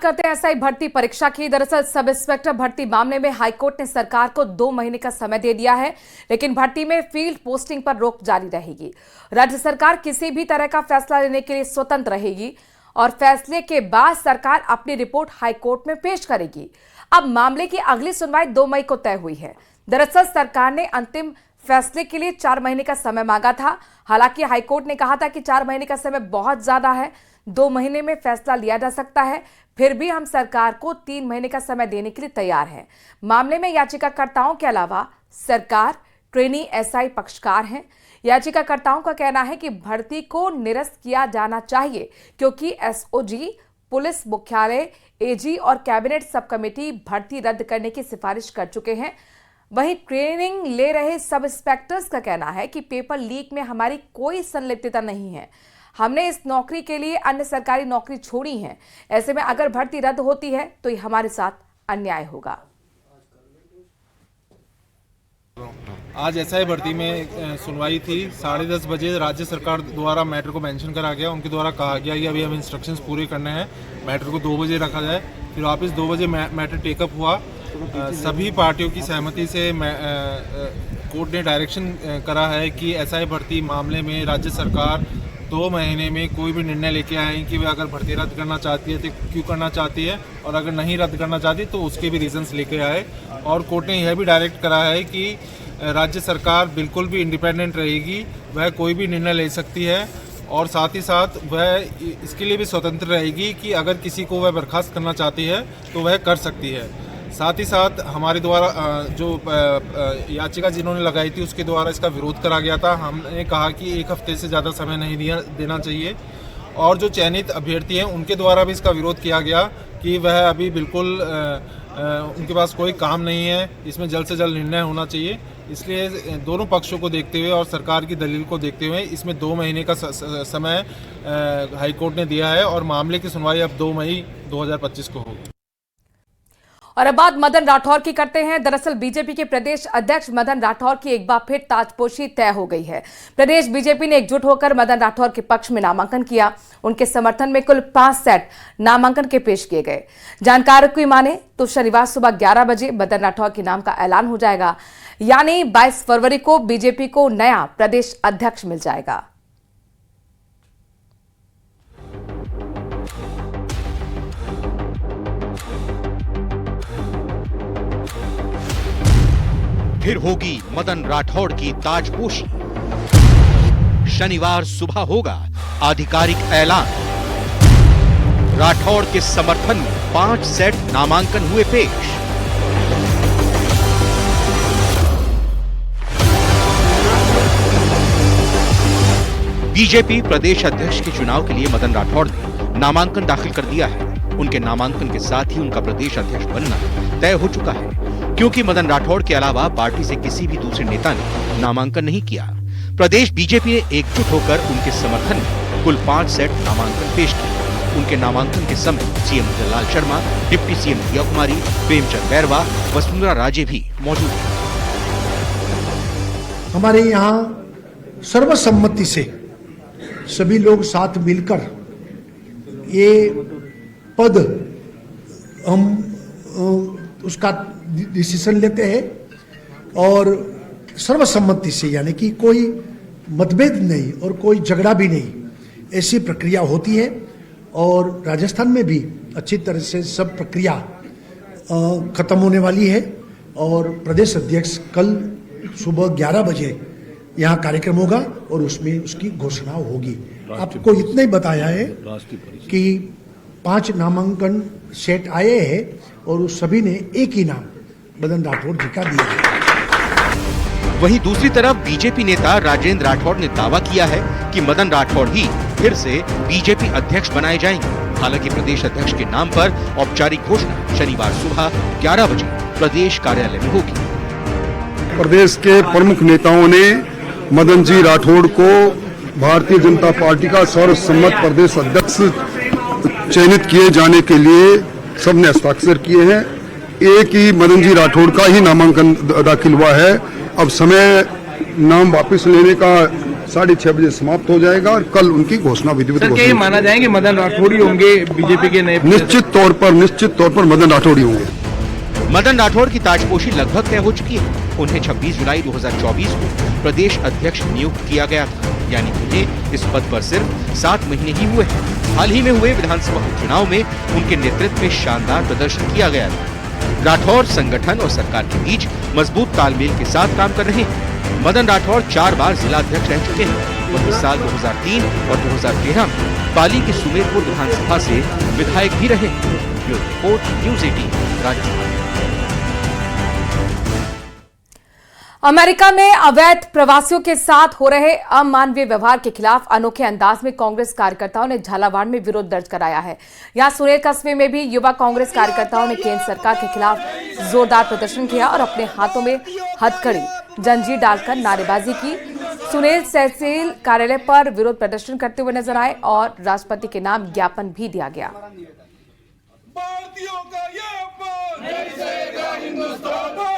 करते हैं एसआई भर्ती परीक्षा की। दरअसल सब इंस्पेक्टर भर्ती मामले में हाईकोर्ट ने सरकार को 2 महीने का समय दे दिया है, लेकिन भर्ती में फील्ड पोस्टिंग पर रोक जारी रहेगी। राज्य सरकार किसी भी तरह का फैसला लेने के लिए स्वतंत्र रहेगी और फैसले के बाद सरकार अपनी रिपोर्ट हाईकोर्ट में पेश करेगी। अब मामले की अगली सुनवाई 2 मई को तय हुई है। दरअसल सरकार ने अंतिम फैसले के लिए 4 महीने का समय मांगा था। हालांकि हाईकोर्ट ने कहा था कि 4 महीने का समय बहुत ज्यादा है, 2 महीने में फैसला लिया जा सकता है। फिर भी हम सरकार को 3 महीने का समय देने के लिए तैयार हैं। मामले में याचिकाकर्ताओं के अलावा सरकार, ट्रेनी एसआई पक्षकार हैं। याचिकाकर्ताओं का कहना है कि भर्ती को निरस्त किया जाना चाहिए क्योंकि एसओजी, पुलिस मुख्यालय, एजी और कैबिनेट सब कमेटी भर्ती रद्द करने की सिफारिश कर चुके हैं। वहीं ट्रेनिंग ले रहे सब इंस्पेक्टर्स का कहना है कि पेपर लीक में हमारी कोई संलिप्तता नहीं है। हमने इस नौकरी के लिए अन्य सरकारी नौकरी छोड़ी है। ऐसे में अगर भर्ती रद्द होती है तो ये हमारे साथ अन्याय होगा। आज एसआई भर्ती में सुनवाई थी। 10:30 बजे राज्य सरकार द्वारा मैटर को मेंशन करा गया। उनके द्वारा कहा गया कि अभी हम इंस्ट्रक्शंस पूरे करने हैं, मैटर को 2 बजे रखा जाए। फिर वापस 2 बजे मैटर टेकअप हुआ। सभी पार्टियों की सहमति से कोर्ट ने डायरेक्शन करा है कि एसआई भर्ती मामले में राज्य सरकार 2 महीने में कोई भी निर्णय लेके आए कि वे अगर भर्ती रद्द करना चाहती है तो क्यों करना चाहती है, और अगर नहीं रद्द करना चाहती तो उसके भी रीजंस लेके आए। और कोर्ट ने यह भी डायरेक्ट करा है कि राज्य सरकार बिल्कुल भी इंडिपेंडेंट रहेगी, वह कोई भी निर्णय ले सकती है और साथ ही साथ वह इसके लिए भी स्वतंत्र रहेगी कि अगर किसी को वह बर्खास्त करना चाहती है तो वह कर सकती है। साथ ही साथ हमारे द्वारा जो याचिका जिन्होंने लगाई थी उसके द्वारा इसका विरोध करा गया था। हमने कहा कि 1 हफ्ते से ज़्यादा समय नहीं देना चाहिए, और जो चयनित अभ्यर्थी हैं उनके द्वारा भी इसका विरोध किया गया कि वह अभी बिल्कुल उनके पास कोई काम नहीं है, इसमें जल्द से जल्द निर्णय होना चाहिए। इसलिए दोनों पक्षों को देखते हुए और सरकार की दलील को देखते हुए इसमें 2 महीने का समय हाईकोर्ट ने दिया है और मामले की सुनवाई अब 2 मई 2025 को होगी। और अब बात मदन राठौर की करते हैं। दरअसल बीजेपी के प्रदेश अध्यक्ष मदन राठौर की एक बार फिर ताजपोशी तय हो गई है। प्रदेश बीजेपी ने एकजुट होकर मदन राठौर के पक्ष में नामांकन किया। उनके समर्थन में कुल 5 सेट नामांकन के पेश किए गए। जानकारों की माने तो शनिवार सुबह 11 बजे मदन राठौर के नाम का ऐलान हो जाएगा, यानी 22 फरवरी को बीजेपी को नया प्रदेश अध्यक्ष मिल जाएगा। फिर होगी मदन राठौड़ की ताजपोशी। शनिवार सुबह होगा आधिकारिक ऐलान। राठौड़ के समर्थन में 5 सेट नामांकन हुए पेश। बीजेपी प्रदेश अध्यक्ष के चुनाव के लिए मदन राठौड़ ने नामांकन दाखिल कर दिया है। उनके नामांकन के साथ ही उनका प्रदेश अध्यक्ष बनना तय हो चुका है, क्योंकि मदन राठौड़ के अलावा पार्टी से किसी भी दूसरे नेता ने नामांकन नहीं किया। प्रदेश बीजेपी ने एकजुट होकर उनके समर्थन में कुल 5 सेट नामांकन पेश किए। उनके नामांकन के समय CM Jailal Sharma, deputy CM Diya Kumari, Premchand Bairwa, Vasundhara Raje भी मौजूद हैं। हमारे यहाँ सर्वसम्मति से सभी लोग साथ मिलकर ये पद हम उसका डिसीजन लेते हैं और सर्वसम्मति से, यानी कि कोई मतभेद नहीं और कोई झगड़ा भी नहीं, ऐसी प्रक्रिया होती है। और राजस्थान में भी अच्छी तरह से सब प्रक्रिया खत्म होने वाली है और प्रदेश अध्यक्ष कल सुबह 11 बजे यहाँ कार्यक्रम होगा और उसमें उसकी घोषणा होगी। आपको इतना ही बताया है कि 5 नामांकन सेट आए हैं और उस सभी ने एक ही नाम मदन राठौड़ जी का दिया है। वहीं दूसरी तरफ बीजेपी नेता राजेंद्र राठौड़ ने दावा किया है कि मदन राठौड़ ही फिर से बीजेपी अध्यक्ष बनाए जाएंगे। हालांकि प्रदेश अध्यक्ष के नाम पर औपचारिक घोषणा शनिवार सुबह 11 बजे प्रदेश कार्यालय में होगी। प्रदेश के प्रमुख नेताओं ने मदन जी राठौड़ को भारतीय जनता पार्टी का सर्वसम्मत प्रदेश अध्यक्ष चयनित किए जाने के लिए सबने हस्ताक्षर किए हैं। एक ही मदन जी राठौड़ का ही नामांकन दाखिल हुआ है। अब समय नाम वापस लेने का 6:30 बजे समाप्त हो जाएगा और कल उनकी घोषणा विधिवत सर, क्या ये माना जाएंगे मदन राठौड़ ही होंगे बीजेपी के नए? निश्चित तौर पर मदन राठौड़ ही होंगे। मदन राठौड़ की ताजपोशी लगभग तय हो चुकी है। उन्हें 26 जुलाई 2024 को प्रदेश अध्यक्ष नियुक्त किया गया था, यानी उन्हें इस पद पर सिर्फ 7 महीने ही हुए हैं। हाल ही में हुए विधानसभा उपचुनाव में उनके नेतृत्व में शानदार प्रदर्शन किया गया था। राठौड़ संगठन और सरकार के बीच मजबूत तालमेल के साथ काम कर रहे हैं। मदन राठौड़ 4 बार जिला अध्यक्ष रह चुके हैं। वहीं साल 2003 और 2013 में पाली की सुमेरपुर विधानसभा से विधायक भी रहे। Bureau report, news 18 Rajasthan. America में अवैध प्रवासियों के साथ हो रहे अमानवीय व्यवहार के खिलाफ अनोखे अंदाज में कांग्रेस कार्यकर्ताओं ने झालावाड़ में विरोध दर्ज कराया है। यहां सुनेर कस्बे में भी युवा कांग्रेस कार्यकर्ताओं ने केंद्र सरकार के खिलाफ जोरदार प्रदर्शन किया और अपने हाथों में हथकड़ी, जंजीर डालकर नारेबाजी की। सुनेर तहसील कार्यालय पर विरोध प्रदर्शन करते हुए नजर आए और राष्ट्रपति के नाम ज्ञापन भी दिया गया। भारतीयों का ये अपमान नहीं सहेगा हिंदुस्तान।